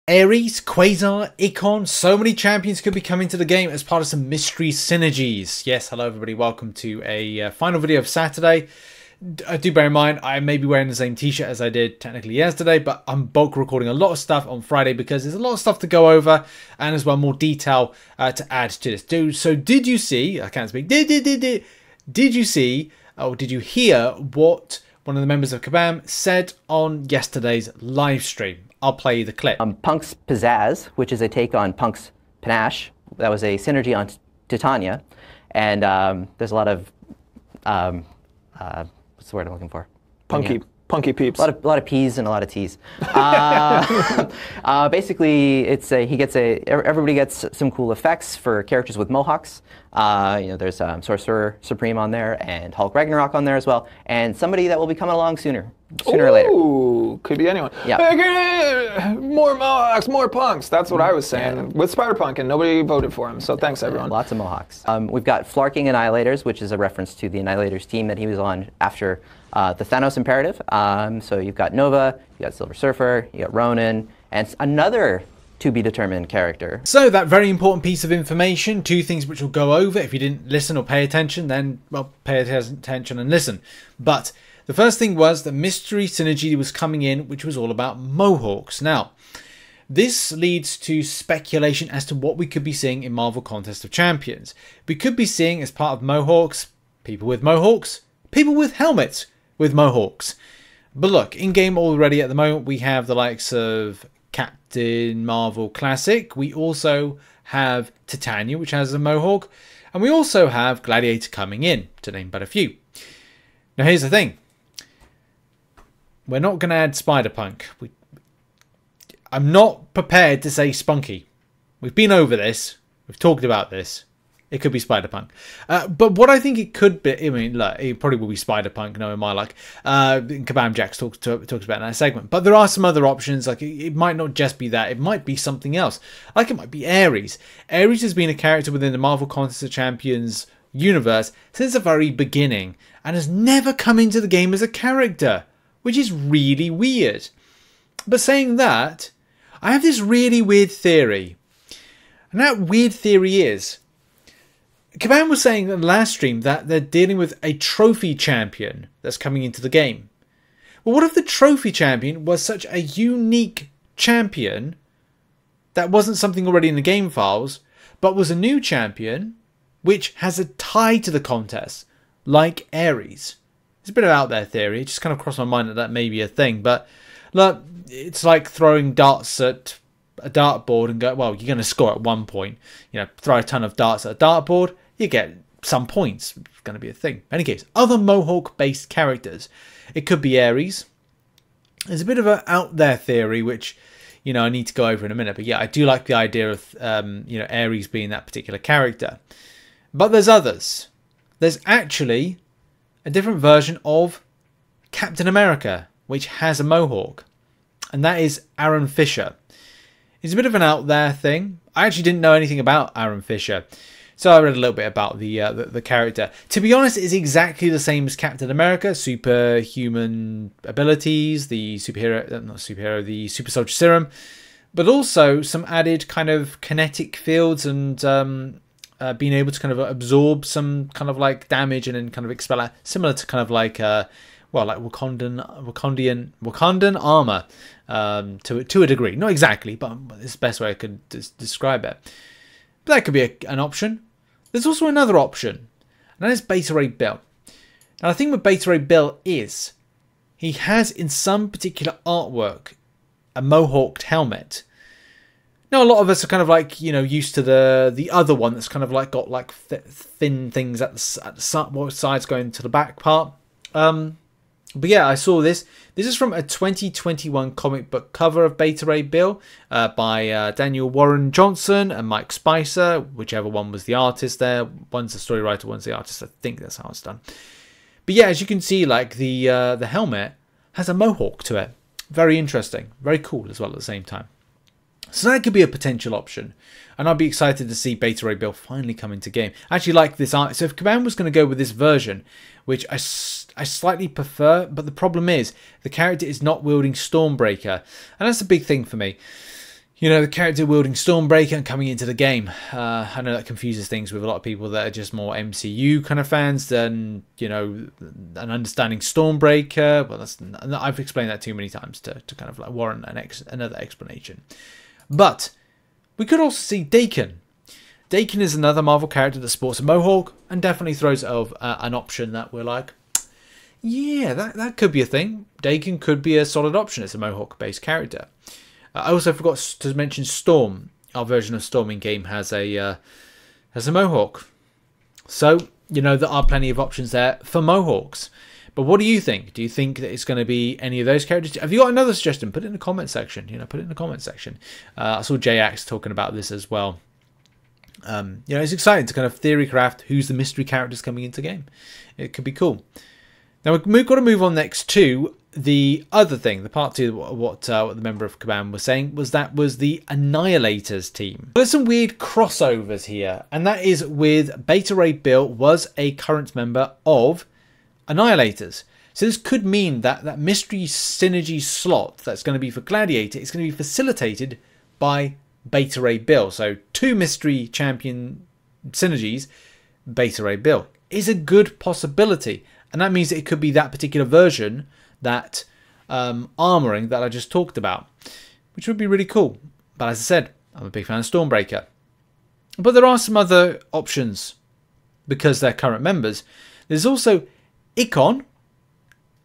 Ares, Quasar, Icon, so many champions could be coming to the game as part of some mystery synergies. Yes, hello everybody, welcome to a final video of Saturday. Do bear in mind, I may be wearing the same t-shirt as I did technically yesterday, but I'm bulk recording a lot of stuff on Friday because there's a lot of stuff to go over and as well more detail to add to this. So did you see, I can't speak, did you see, or did you hear what one of the members of Kabam said on yesterday's live stream? I'll play you the clip. Punk's Pizzazz, which is a take on Punk's Panache. That was a synergy on Titania. And there's a lot of, what's the word I'm looking for? Punky peeps. A lot of P's and a lot of T's. Basically, it's everybody gets some cool effects for characters with Mohawks. There's Sorcerer Supreme on there and Hulk Ragnarok on there as well, and somebody that will be coming along sooner or later. Ooh, could be anyone. Yeah. More Mohawks, more Punks. That's what I was saying with Spider-Punk, and nobody voted for him. So thanks everyone. Lots of Mohawks. We've got Flarking Annihilators, which is a reference to the Annihilators team that he was on after the Thanos Imperative. So you've got Nova, you got Silver Surfer, you got Ronin, and another to-be-determined character. So that very important piece of information, two things which we'll go over. If you didn't listen or pay attention, then, well, pay attention and listen. But the first thing was the mystery synergy was coming in, which was all about Mohawks. Now, this leads to speculation as to what we could be seeing in Marvel Contest of Champions. We could be seeing, as part of Mohawks, people with Mohawks, people with helmets with Mohawks. But look, in-game already at the moment, we have the likes of Captain Marvel Classic. We also have Titania, which has a Mohawk. And we also have Gladiator coming in, to name but a few. Now, here's the thing. We're not going to add Spider-Punk. I'm not prepared to say Spunky. We've been over this. We've talked about this. It could be Spider-Punk. But what I think it could be, I mean, look, it probably will be Spider-Punk, knowing my luck. Kabam Jax talks about in that segment. But there are some other options. Like, it might not just be that. It might be something else. Like, it might be Ares. Ares has been a character within the Marvel Contest of Champions universe since the very beginning. And has never come into the game as a character, which is really weird. But saying that, I have this really weird theory. And that weird theory is, Kabam was saying in the last stream that they're dealing with a trophy champion that's coming into the game. Well, what if the trophy champion was such a unique champion that wasn't something already in the game files, but was a new champion which has a tie to the contest, like Ares? It's a bit of out there theory. It just kind of crossed my mind that may be a thing. But look, it's like throwing darts at a dartboard and go, well, you're going to score at one point. You know, throw a ton of darts at a dartboard, you get some points. It's going to be a thing. In any case, other Mohawk-based characters. It could be Ares. There's a bit of an out there theory, which, you know, I need to go over in a minute. But yeah, I do like the idea of, Ares being that particular character. But there's others. There's actually a different version of Captain America, which has a Mohawk. And that is Aaron Fisher. It's a bit of an out there thing. I actually didn't know anything about Aaron Fisher. So I read a little bit about the character. To be honest, it's exactly the same as Captain America. Superhuman abilities, the the super soldier serum. But also some added kind of kinetic fields and being able to kind of absorb some kind of like damage and then kind of expel it. Similar to kind of like, like Wakandan armor to a degree. Not exactly, but it's the best way I could describe it. But that could be an option. There's also another option, and that is Beta Ray Bill. Now, the thing with Beta Ray Bill is he has, in some particular artwork, a Mohawked helmet. Now, a lot of us are kind of like, used to the other one that's kind of like got like thin things at the sides going to the back part. But yeah, I saw this. This is from a 2021 comic book cover of Beta Ray Bill by Daniel Warren Johnson and Mike Spicer, whichever one was the artist there. One's the story writer, one's the artist. I think that's how it's done. But yeah, as you can see, like the helmet has a Mohawk to it. Very interesting. Very cool as well at the same time. So that could be a potential option. And I'd be excited to see Beta Ray Bill finally come into game. I actually like this art. So if Kabam was going to go with this version, which I slightly prefer, but the problem is the character is not wielding Stormbreaker. And that's a big thing for me. you know, the character wielding Stormbreaker and coming into the game. I know that confuses things with a lot of people that are just more MCU kind of fans than, you know, an understanding Stormbreaker. Well, I've explained that too many times to kind of like warrant another explanation. But we could also see Daken. Daken is another Marvel character that sports a Mohawk and definitely throws out an option that we're like, yeah, that could be a thing. Daken could be a solid option. It's a Mohawk-based character. I also forgot to mention Storm. Our version of Storm in game has a Mohawk. So, you know, there are plenty of options there for Mohawks. But what do you think? Do you think that it's going to be any of those characters? Have you got another suggestion? Put it in the comment section. You know, put it in the comment section. I saw J-Ax talking about this as well. You know, it's exciting to kind of theory craft who's the mystery characters coming into game. It could be cool. Now we've got to move on next to the other thing, the part two, what the member of Command was saying, was the Annihilators team. There's some weird crossovers here, and that is with Beta Ray Bill was a current member of Annihilators. So this could mean that that mystery synergy slot that's going to be for Gladiator is going to be facilitated by Beta Ray Bill. So 2 mystery champion synergies, Beta Ray Bill, is a good possibility. And that means that it could be that particular version, that armoring that I just talked about, which would be really cool. But as I said, I'm a big fan of Stormbreaker. But there are some other options because they're current members. There's also Icon,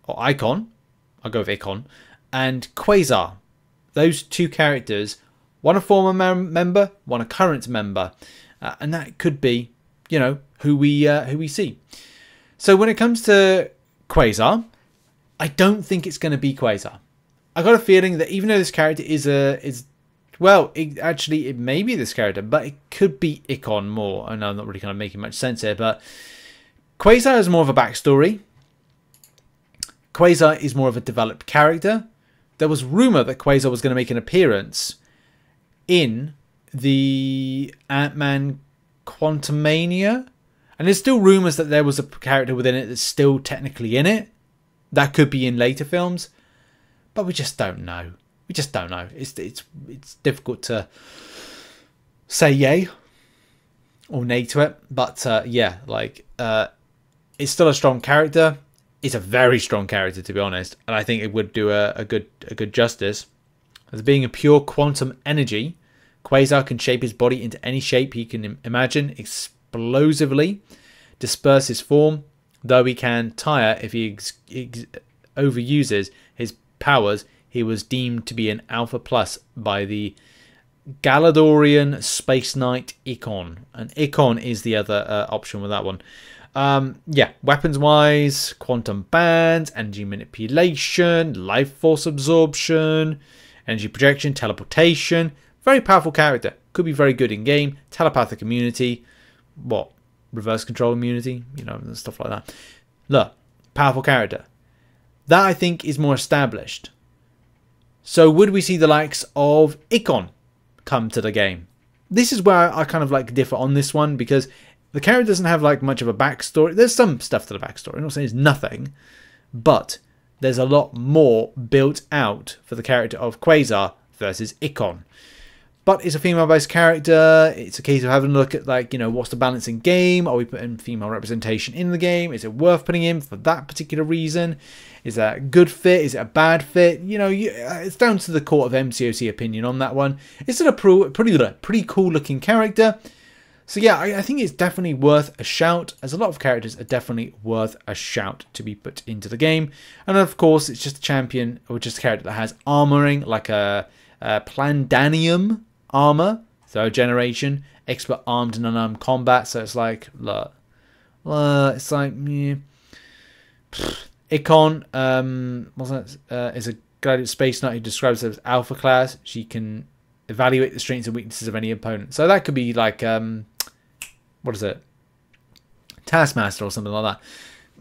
or Icon, I'll go with Icon, and Quasar. Those 2 characters, one a former member, one a current member. And that could be, you know, who we see. So when it comes to Quasar, I don't think it's going to be Quasar. I got a feeling that even though this character it may be this character, but it could be Icon more. I know I'm not really kind of making much sense here, but Quasar is more of a backstory. Quasar is more of a developed character. There was rumor that Quasar was going to make an appearance in the Ant-Man Quantumania. And there's still rumours that there was a character within it that's still technically in it. That could be in later films. But we just don't know. We just don't know. It's difficult to say yay or nay to it. But yeah, like it's still a strong character. It's a very strong character, to be honest. And I think it would do a good justice. As being a pure quantum energy, Quasar can shape his body into any shape he can imagine, explosively disperse his form, though he can tire if he overuses his powers. He was deemed to be an Alpha Plus by the Galadorian Space Knight Icon, and Icon is the other option with that one. Yeah, weapons wise, quantum bands, energy manipulation, life force absorption, energy projection, teleportation. Very powerful character. Could be very good in game. Telepathic immunity. What? Reverse control immunity? You know, and stuff like that. Look, powerful character. That, I think, is more established. So would we see the likes of Icon come to the game? This is where I kind of like differ on this one, because the character doesn't have like much of a backstory. There's some stuff to the backstory. I'm not saying it's nothing, but there's a lot more built out for the character of Quasar versus Icon. But it's a female-based character. It's a case of having a look at, like, you know, what's the balance in game? Are we putting female representation in the game? Is it worth putting in for that particular reason? Is that a good fit? Is it a bad fit? You know, it's down to the court of MCOC opinion on that one. It's still a pretty cool-looking character. So yeah, I think it's definitely worth a shout, as a lot of characters are definitely worth a shout to be put into the game. And of course, it's just a champion, or just a character that has armoring, like a Plandanium armor, 3rd generation, expert armed and unarmed combat. So it's like, look, it's like, yeah. Icon, is a gladiator space knight who describes herself as Alpha class. She can evaluate the strengths and weaknesses of any opponent. So that could be like, what is it? Taskmaster or something like that.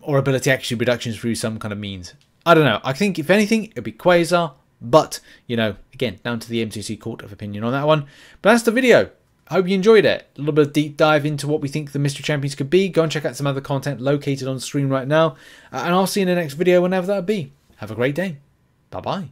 Or ability action reductions through some kind of means. I don't know. I think, if anything, it'd be Quasar. But, you know, again, down to the MCC court of opinion on that one. But that's the video. I hope you enjoyed it. A little bit of deep dive into what we think the Mystery Champions could be. Go and check out some other content located on screen right now. And I'll see you in the next video, whenever that be. Have a great day. Bye-bye.